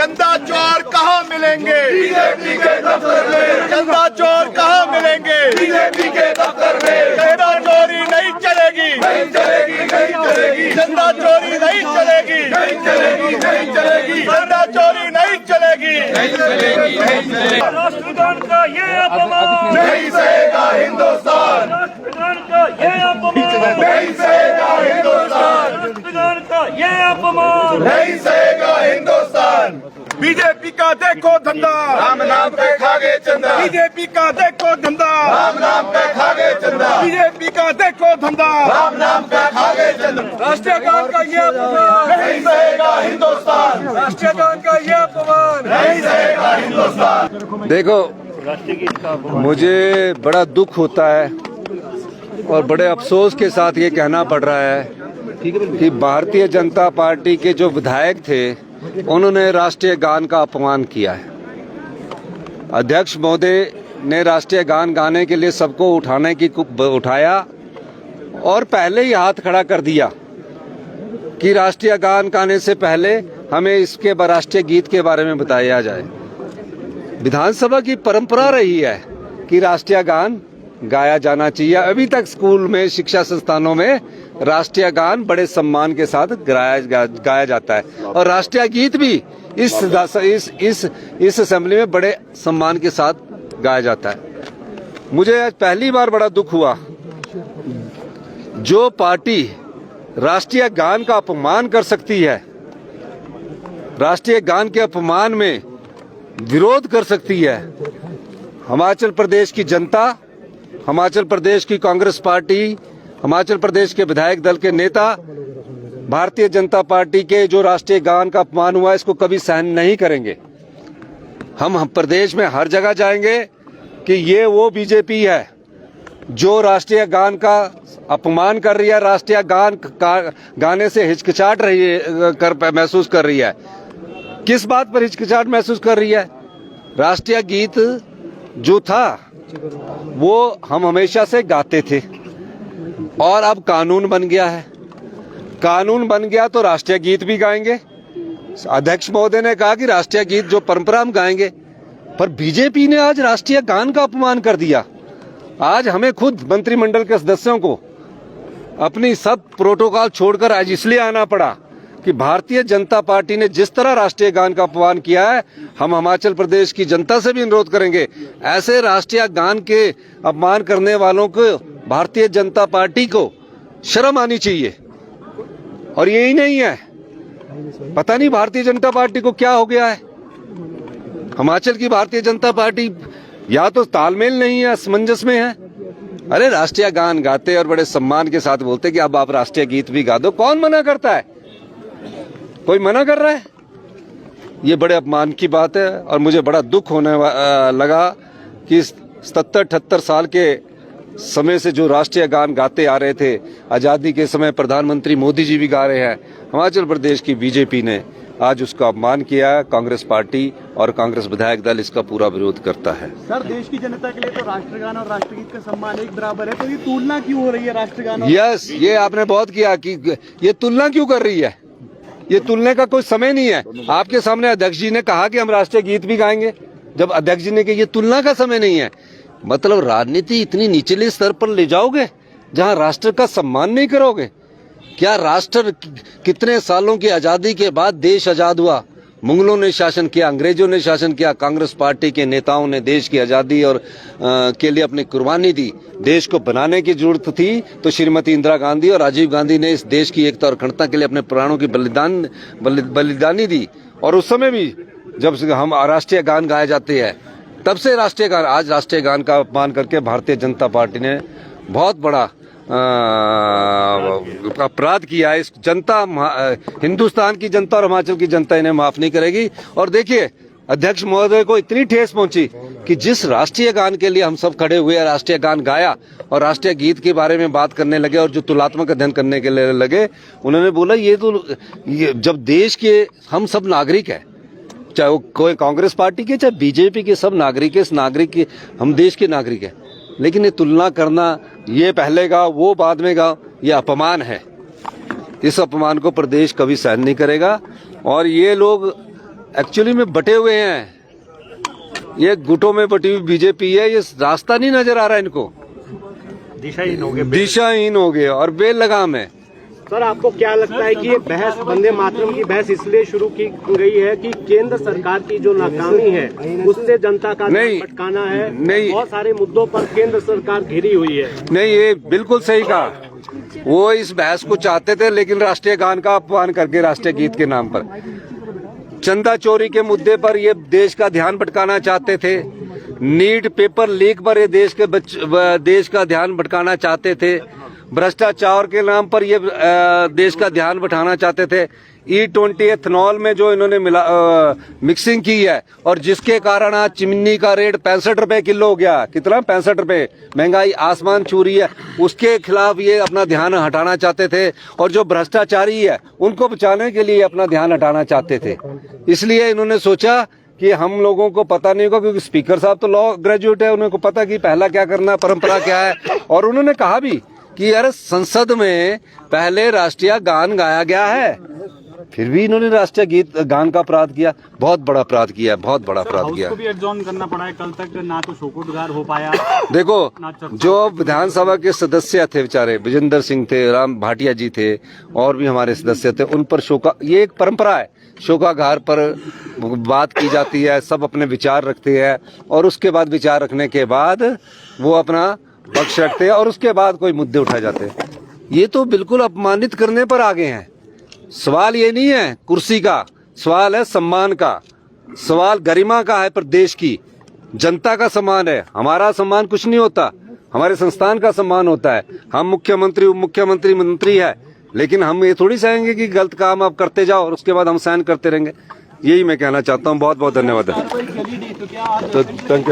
चंदा चोर कहाँ मिलेंगे? बीजेपी के दफ्तर में। चंदा चोर कहाँ मिलेंगे? बीजेपी के दफ्तर में। चंदा चोरी नहीं चलेगी, नहीं चलेगी, नहीं चलेगी। चंदा चोरी नहीं चलेगी, नहीं चलेगी, नहीं चलेगी। चंदा चोरी नहीं चलेगी। नहीं चलेगी, नहीं चलेगी। राष्ट्रगान का ये अपमान नहीं सहेगा हिंदुस्तान। राष्ट्रगान का ये अपमान नहीं सहेगा हिंदुस्तान। राष्ट्रगान का ये अपमान नहीं सहेगा हिंदुस्तान। बीजेपी का देखो धंधा, राम नाम पे खागे चंदा। बीजेपी का देखो धंधा, राम नाम पे खागे चंदा। बीजेपी का देखो धंधा। राम नाम पे खागे चंदा। राष्ट्रीय गान का ये अपमान, नहीं सहेगा हिंदुस्तान। राष्ट्रीय गान का ये अपमान। नहीं सहेगा हिंदुस्तान। देखो, मुझे बड़ा दुख होता है और बड़े अफसोस के साथ ये कहना पड़ रहा है कि भारतीय जनता पार्टी के जो विधायक थे उन्होंने राष्ट्रीय गान का अपमान किया है। अध्यक्ष महोदय ने राष्ट्रीय गान गाने के लिए सबको उठाया और पहले ही हाथ खड़ा कर दिया कि राष्ट्रीय गान गाने से पहले हमें इसके राष्ट्रीय गीत के बारे में बताया जाए। विधानसभा की परंपरा रही है कि राष्ट्रीय गान गाया जाना चाहिए। अभी तक स्कूल में, शिक्षा संस्थानों में राष्ट्रीय गान बड़े सम्मान के साथ गाया जाता है और राष्ट्रीय गीत भी इस असेंबली में बड़े सम्मान के साथ गाया जाता है। मुझे आज पहली बार बड़ा दुख हुआ, जो पार्टी राष्ट्रीय गान का अपमान कर सकती है, राष्ट्रीय गान के अपमान में विरोध कर सकती है, हिमाचल प्रदेश की जनता, हिमाचल प्रदेश की कांग्रेस पार्टी, हिमाचल प्रदेश के विधायक दल के नेता, भारतीय जनता पार्टी के जो राष्ट्रीय गान का अपमान हुआ इसको कभी सहन नहीं करेंगे। हम प्रदेश में हर जगह जाएंगे कि ये वो बीजेपी है जो राष्ट्रीय गान का अपमान कर रही है, राष्ट्रीय गान गाने से हिचकिचाहट महसूस कर रही है। किस बात पर हिचकिचाहट महसूस कर रही है? राष्ट्रीय गीत जो था वो हम हमेशा से गाते थे और अब कानून बन गया है। कानून बन गया तो राष्ट्रीय गीत भी गाएंगे। अध्यक्ष महोदय ने कहा कि राष्ट्रीय गीत जो परंपरा हम गाएंगे, पर बीजेपी ने आज राष्ट्रीय गान का अपमान कर दिया। आज हमें खुद मंत्रिमंडल के सदस्यों को अपनी सब प्रोटोकॉल छोड़कर आज इसलिए आना पड़ा कि भारतीय जनता पार्टी ने जिस तरह राष्ट्रीय गान का अपमान किया है, हम हिमाचल प्रदेश की जनता से भी अनुरोध करेंगे, ऐसे राष्ट्रीय गान के अपमान करने वालों को भारतीय जनता पार्टी को शर्म आनी चाहिए। और यही नहीं है, पता नहीं भारतीय जनता पार्टी को क्या हो गया है। हिमाचल की भारतीय जनता पार्टी या तो तालमेल नहीं है, असमंजस में है। अरे राष्ट्रीय गान गाते और बड़े सम्मान के साथ बोलते कि अब आप राष्ट्रीय गीत भी गा दो। कौन मना करता है? कोई मना कर रहा है? ये बड़े अपमान की बात है और मुझे बड़ा दुख होने लगा कि 77-78 साल के समय से जो राष्ट्रीय गान गाते आ रहे थे, आज़ादी के समय प्रधानमंत्री मोदी जी भी गा रहे हैं, हिमाचल प्रदेश की बीजेपी ने आज उसका अपमान किया है। कांग्रेस पार्टी और कांग्रेस विधायक दल इसका पूरा विरोध करता है। सर, देश की जनता के लिए तो राष्ट्रगान और राष्ट्रगीत का सम्मान एक बराबर है, तो ये तुलना क्यों हो रही है राष्ट्रगान? यस, ये आपने बहुत किया कि ये तुलना क्यों कर रही है। ये तुलने का कोई समय नहीं है। आपके सामने अध्यक्ष जी ने कहा कि हम राष्ट्रीय गीत भी गाएंगे। जब अध्यक्ष जी ने कहा ये तुलना का समय नहीं है, मतलब राजनीति इतनी निचले स्तर पर ले जाओगे जहां राष्ट्र का सम्मान नहीं करोगे? क्या राष्ट्र कितने सालों की आजादी के बाद देश आजाद हुआ, मुगलों ने शासन किया, अंग्रेजों ने शासन किया, कांग्रेस पार्टी के नेताओं ने देश की आजादी और के लिए अपनी कुर्बानी दी। देश को बनाने की जरूरत थी तो श्रीमती इंदिरा गांधी और राजीव गांधी ने इस देश की एकता और अखंडता के लिए अपने प्राणों की बलिदानी दी। और उस समय भी जब हम राष्ट्रीय गान गाए जाते हैं, तब से राष्ट्रीय गान, आज राष्ट्रीय गान का अपमान करके भारतीय जनता पार्टी ने बहुत बड़ा अपराध किया है। इस जनता, हिंदुस्तान की जनता और हिमाचल की जनता इन्हें माफ नहीं करेगी। और देखिए, अध्यक्ष महोदय को इतनी ठेस पहुंची कि जिस राष्ट्रीय गान के लिए हम सब खड़े हुए, राष्ट्रीय गान गाया और राष्ट्रीय गीत के बारे में बात करने लगे और जो तुलनात्मक अध्ययन करने के लिए लगे, उन्होंने बोला ये जब देश के हम सब नागरिक हैं, चाहे वो कोई कांग्रेस पार्टी के चाहे बीजेपी के, सब नागरिक है, इस नागरिक के, हम देश के नागरिक हैं, लेकिन ये तुलना करना, ये पहले गाओ वो बाद में गाओ, ये अपमान है। इस अपमान को प्रदेश कभी सहन नहीं करेगा। और ये लोग एक्चुअली में बटे हुए हैं। ये गुटों में बटी हुई बीजेपी है। ये रास्ता नहीं नजर आ रहा है इनको, दिशाहीन हो गए और बेलगाम है। सर आपको क्या लगता है कि ये बहस वंदे मातरम की बहस इसलिए शुरू की गई है कि केंद्र सरकार की जो नाकामी है उससे जनता का ध्यान भटकाना है? नहीं, बहुत सारे मुद्दों पर केंद्र सरकार घिरी हुई है। नहीं, ये बिल्कुल सही कहा। वो इस बहस को चाहते थे, लेकिन राष्ट्रीय गान का अपमान करके राष्ट्रीय गीत के नाम पर चंदा चोरी के मुद्दे पर ये देश का ध्यान भटकाना चाहते थे। नीट पेपर लीक पर ये देश का ध्यान भटकाना चाहते थे। भ्रष्टाचार के नाम पर ये देश का ध्यान बैठाना चाहते थे। E20 एथनॉल में जो इन्होंने मिक्सिंग की है और जिसके कारण आज चिमनी का रेट 65 रुपए किलो हो गया। कितना? 65 रुपए। महंगाई आसमान छू रही है। उसके खिलाफ ये अपना ध्यान हटाना चाहते थे और जो भ्रष्टाचारी है उनको बचाने के लिए अपना ध्यान हटाना चाहते थे। इसलिए इन्होंने सोचा कि हम लोगों को पता नहीं होगा, क्योंकि स्पीकर साहब तो लॉ ग्रेजुएट है, उनको पता कि पहला क्या करना, परंपरा क्या है। और उन्होंने कहा भी कि यार संसद में पहले राष्ट्रीय गान गाया गया है, फिर भी इन्होंने राष्ट्रीय गीत गान का अपराध किया। बहुत बड़ा अपराध किया, बहुत बड़ा अपराध किया। उसको भी एडजॉर्न करना पड़ा है। कल तक ना तो शोकोदगार हो पाया। देखो, जो विधानसभा के सदस्य थे बेचारे, विजेंद्र सिंह थे, राम भाटिया जी थे और भी हमारे सदस्य थे, उन पर शोका, ये एक परंपरा है, शोकागार पर बात की जाती है, सब अपने विचार रखते हैं और उसके बाद विचार रखने के बाद वो अपना पक्ष रखते हैं और उसके बाद कोई मुद्दे उठाए जाते हैं। ये तो बिल्कुल अपमानित करने पर आगे हैं। सवाल ये नहीं है कुर्सी का, सवाल है सम्मान का, सवाल गरिमा का है, प्रदेश की जनता का सम्मान है। हमारा सम्मान कुछ नहीं होता, हमारे संस्थान का सम्मान होता है। हम मुख्यमंत्री, उप मुख्यमंत्री, मंत्री है, लेकिन हम ये थोड़ी चाहेंगे कि गलत काम आप करते जाओ और उसके बाद हम सहन करते रहेंगे। यही मैं कहना चाहता हूँ। बहुत बहुत धन्यवाद। तो थैंक यू।